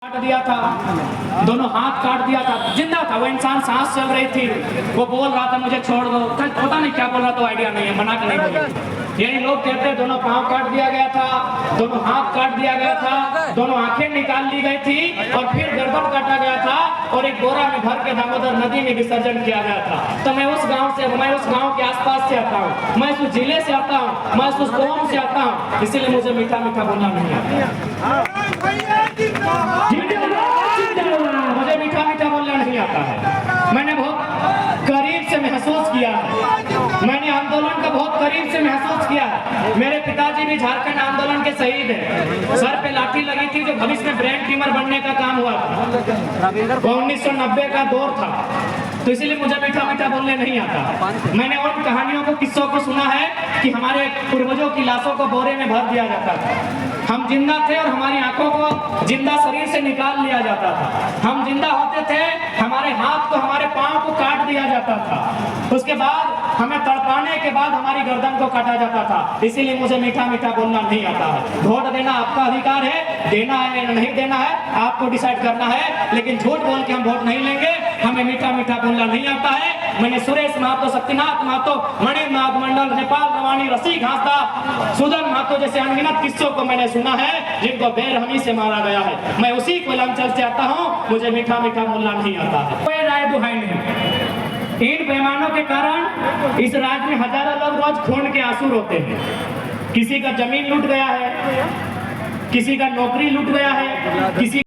काट दिया था, दोनों हाथ काट दिया था, जिंदा था वो इंसान, सांस चल रही थी, वो बोल रहा था मुझे छोड़ दो, पता नहीं क्या बोल रहा था, आइडिया नहीं है, मना के नहीं बोली। यही लोग कहते हैं दोनों पांव काट दिया गया था, दोनों हाथ काट दिया गया था, दोनों आंखें निकाल ली गई थी और फिर गर्दन काटा गया था और एक बोरा में भर के दामोदर नदी में विसर्जन किया गया था। तो मैं उस गांव के आसपास से आता हूँ, मैं उस जिले से आता हूँ, मैं उस कौम से आता हूँ, इसीलिए मुझे मीठा मीठा बोलना नहीं आता, मुझे मीठा मीठा बोलना नहीं आता है। मैंने बहुत करीब से महसूस किया है, मैंने आंदोलन का बहुत करीब से महसूस किया है। मेरे पिताजी भी झारखंड आंदोलन के शहीद हैं, सर पे लाठी लगी थी जो भविष्य में ब्रेन ट्यूमर बनने का काम हुआ था, वो 1990 का दौर था, तो इसीलिए मुझे मीठा मीठा बोलने नहीं आता। मैंने उन कहानियों को, किस्सों को सुना है कि हमारे पूर्वजों की लाशों को बोरे में भर दिया जाता था, हम जिंदा थे और हमारी आंखों को जिंदा शरीर से निकाल लिया जाता था, हम जिंदा होते थे, हमारे हाथ को, हमारे पांव को काट दिया जाता था, उसके बाद हमें तड़पाने के बाद हमारी गर्दन को काटा जाता था। इसीलिए मुझे मीठा मीठा बोलना नहीं आता है। वोट देना आपका अधिकार है, देना है या नहीं देना है आपको डिसाइड करना है, लेकिन झूठ बोल के हम वोट नहीं लेंगे। हमें मीठा मीठा बोलना नहीं आता है। मैंने सुरेश महतो, शक्तिनाथ महतो, मणि नाग मंडल, नेपाल रवानी, रसी घासदा, सुदन महतो जैसे अनगिनत किस्सों को मैंने सुना है जिनको बेरहमी से मारा गया है। मैं उसी कोयलांचल से आता हूँ, मुझे मीठा मीठा बोलना नहीं आता है। कोई राय दुहाई नहीं, इन पैमानों के कारण इस राज्य में हजारों लोग रोज खून के आंसू रोते हैं। किसी का जमीन लूट गया है, किसी का नौकरी लूट गया है, किसी